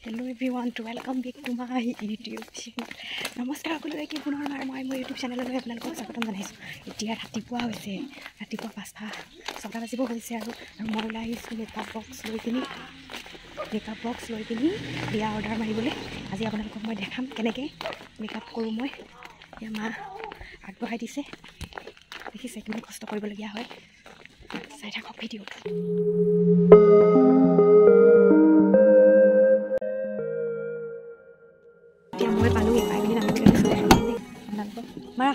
Hello everyone, to welcome back to my YouTube channel. Namaskar সকলোকে পুনৰ মই YouTube চেনেললৈ আপোনালোকক স্বাগতম জনাইছোঁ। এতিয়া ৰাতিপুৱা হৈছে, ৰাতিপুৱা 5:06 বাজিব হৈছে আৰু মই ওলাই আহিছোঁ মেকআপ বক্স লৈ কিনি বিয়া অৰ্ডাৰ মাৰিবলৈ। আজি আপোনালোকক মই দেখাম কেনেকৈ মেকআপ কৰোঁ মই। এতিয়া মা আগবঢ়াই দিছে, দেখিছে কিমান কষ্ট কৰিবলগীয়া হয়। চাই থাকক ভিডিঅ'টো। মই পালোঁ পাই পিনি মাৰা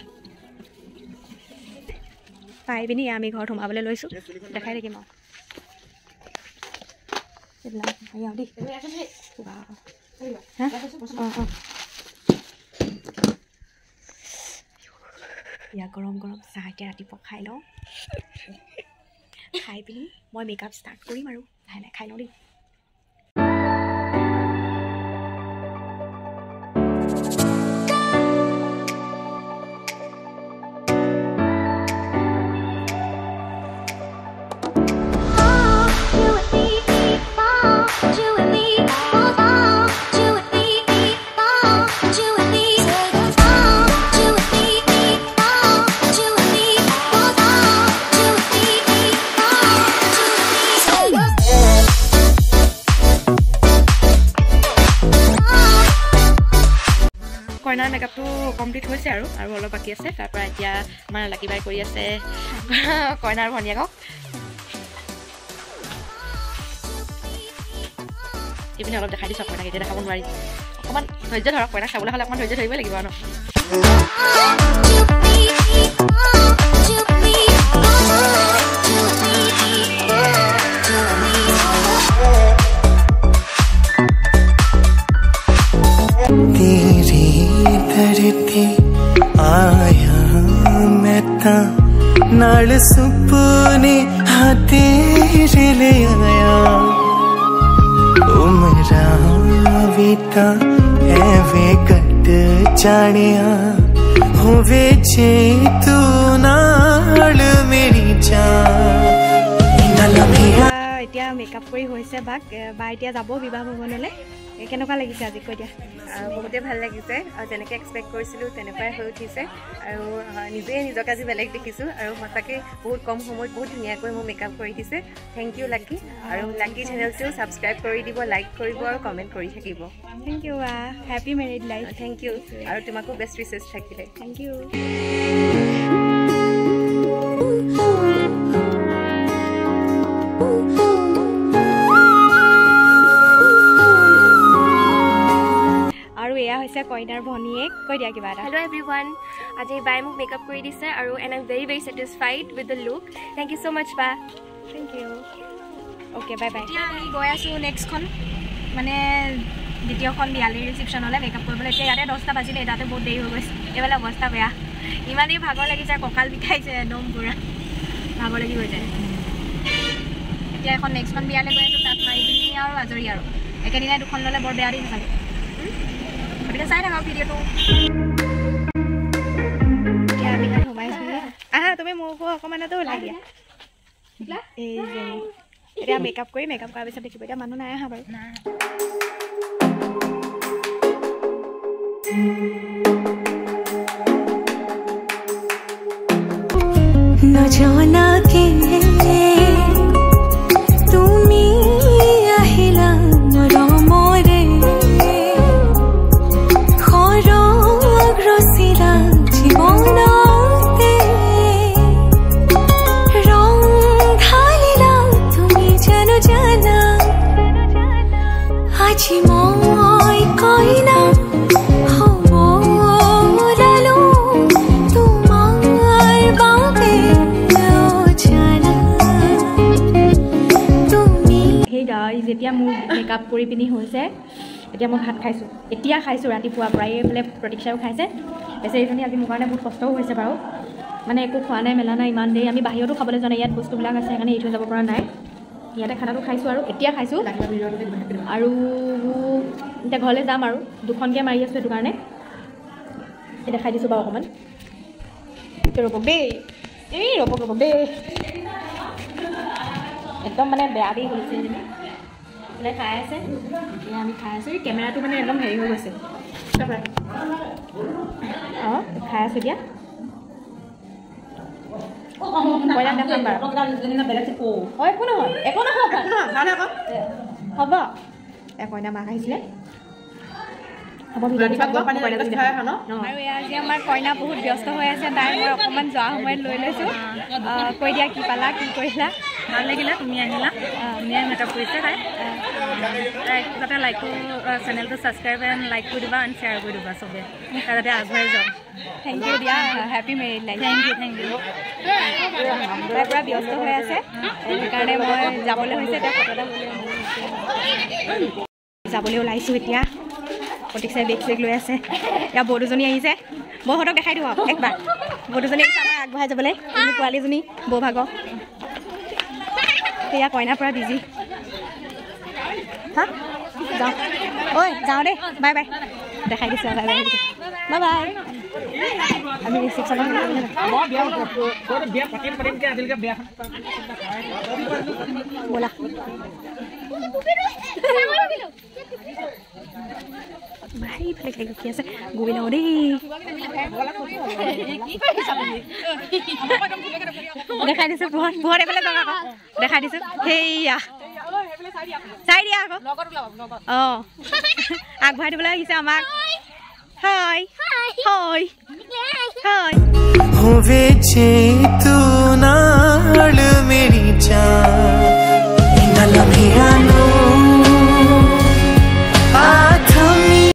পাই পিনি আমি ঘৰত সোমাবলৈ লৈছোঁ, দেখাই থাকিম আৰু এইবিলাক দেই। ইয়া গৰম গৰম চাহ এতিয়া ৰাতিপুৱা খাই লওঁ, খাই পিনি মই মেকআপ ষ্টাৰ্ট কৰিম আৰু লাহে লাহে খাই লওঁ দেই। কইনাৰ মেকআপটো কমপ্লিট হৈছে আৰু অলপ বাকী আছে। তাৰপৰা এতিয়া আমাৰ লাকি বাই কৰি আছে কইনাৰ ভনীয়েকক। এইপিনে অলপ দেখাই দিছোঁ কইনাক, এতিয়া দেখাব নোৱাৰি, অকণমান ধৈৰ্য ধৰক। কইনাক চাবলৈ হ'লে অকণমান ধৈৰ্য ধৰিব লাগিব ন। आया मैं ता नाल सुपने हाँ तेरे ले आया उमरा भी ता एवे कट जानिया होवे जे तू नाल मेरी जान এতিয়া মেকআপ কৰি হৈছে বাক বা এতিয়া যাব বিবাহ ভৱনলৈ। কেনেকুৱা লাগিছে আজি কৈ দিয়া? বহুতেই ভাল লাগিছে আৰু যেনেকৈ এক্সপেক্ট কৰিছিলোঁ তেনেকুৱাই হৈ উঠিছে আৰু নিজে নিজক আজি বেলেগ দেখিছোঁ আৰু সঁচাকৈ বহুত কম সময়ত বহুত ধুনীয়াকৈ মোক মেকআপ কৰি দিছে। থেংক ইউ লাকি, আৰু লাকি চেনেলটো ছাবস্ক্ৰাইব কৰি দিব, লাইক কৰিব আৰু কমেণ্ট কৰি থাকিব। Thank you. Happy married life. Thank you, আৰু তোমাকো বেষ্ট উইচেছ থাকিলে। Thank you. আৰু এয়া হৈছে কইনাৰ ভনীয়েক। কৈ দিয়া কিবা এটা। হেল্ল' এভৰিৱান, আজি বাই মোক মেকআপ কৰি দিছে আৰু and I am very very satisfied with the look. Thank you so' much বা। Thank you. Okay, bye bye. এতিয়া আমি গৈ আছোঁ নেক্সটখন, মানে দ্বিতীয়খন বিয়ালিৰ ৰিচিপশ্যনলৈ মেকআপ কৰিবলৈ। এতিয়া ইয়াতে 10টা বাজিলে, তাতে বহুত দেৰি হৈ গৈছে। এইফালে অৱস্থা বেয়া, ইমানেই ভাগৰ লাগিছে, কঁকাল বিষাইছে একদম পুৰা ভাগৰ লাগি হৈ যায়। এতিয়া এখন নেক্সটখন বিয়ালৈ গৈ আছোঁ, তাত মাৰি পিনি আৰু আজৰি আৰু একেদিনাই দুখন ল'লে বৰ বেয়া দিন চাগে। গতিকে চাই থাকক ভিডিঅ'টো। এতিয়া আমি সোমাইছোঁ। আহা তুমি মোকো অকণমানতো ওলাই দিয়া। এই যে এতিয়া মেকআপ কৰি মেকআপ কৰাৰ পিছত দেখিব। এতিয়া মানুহ নাই আহা বাৰু। নজনা কে তুমি আহিলা মৰমৰে খৰগ ৰচিলা জীৱনতে ৰং ঢালিলা তুমি জানো জানা আজি মই কইনা হ'ব ওলালো তোমাৰ বাবে। যেতিয়া মোৰ মেকআপ কৰি পিনি হৈছে, এতিয়া মই ভাত খাইছোঁ। এতিয়া খাইছোঁ ৰাতিপুৱাৰ পৰা। এইফালে প্ৰতীক্ষাও খাইছে। বেচেৰীজনী আজি মোৰ কাৰণে বহুত কষ্টও হৈছে বাৰু, মানে একো খোৱা নাই মেলা নাই ইমান দেৰি। আমি বাহিৰতো খাবলৈ যোৱা নাই, ইয়াত বস্তুবিলাক আছে সেইকাৰণে এৰি থৈ যাব পৰা নাই। ইয়াতে খানাটো খাইছোঁ আৰু এতিয়া খাইছোঁ। আৰু এতিয়া ঘৰলৈ যাম আৰু দুখনকৈ মাৰি আছোঁ, সেইটো কাৰণে এতিয়া খাই দিছোঁ বাৰু অকণমান। ৰ'বক দেই, এই ৰ'বক দেই, একদম মানে বেয়া দি গৈছে। বোলে খাই আছে আমি খাই আছোঁ কেমেৰাটো মানে একদম হেৰি হৈ গৈছে অঁ খাই আছোঁ এতিয়া কইনাক দেখাম বাৰু অঁ একো নহয় হ'ব কইনা মাক আহিছিলে হ'ব আৰু আজি আমাৰ কইনা বহুত ব্যস্ত হৈ আছে তাই মই অকণমান যোৱা সময়ত লৈ লৈছোঁ কৈ দিয়া কি পালা কি কৰিলা ভাল লাগিলে তুমি আহিলা ধুনীয়া মেকআপ কৰিছে তাই যাতে লাইক চেনেলটো ছাবস্ক্ৰাইব এণ্ড লাইক কৰি দিবা এণ্ড শ্বেয়াৰ কৰি দিবা চবে যাতে আগুৱাই যাওঁ থেংক ইউ দিয়া happy married life thank you তাই পূৰা ব্যস্ত হৈ আছে সেইকাৰণে মই যাবলৈ হৈছে এতিয়া ফটো এটা যাবলৈ ওলাইছোঁ এতিয়া প্ৰতীক্ষাই বেগ চেগ লৈ আছে ইয়াৰ বৌ দুজনী আহিছে বৌহঁতক দেখাই দিওঁ আৰু একবাৰ বৌ দুজনী আহিছে আমাৰ আগবঢ়াই যাবলৈ পোৱালীজনী বৌ ভাগৰ এয়া কইনাৰ পৰা বিজি হা যাওঁ ঐ যাওঁ দেই বাই বাই দেখাই দিছোঁ বাই বাই বাই বাই আমি ৰিচিপশ্যনত ব'লা ভাই ইফালে খাই ৰখি আছে গৈ লওঁ দেই দেখাই দিছোঁ পোহৰ পোহৰ এইফালে যাওঁ আকৌ দেখাই দিছোঁ সেইয়া চাই দিয়া আকৌ অঁ আগবঢ়াই দিবলৈ আহিছে আমাক হাই হাই হাই होवे जे तू नाल मेरी जान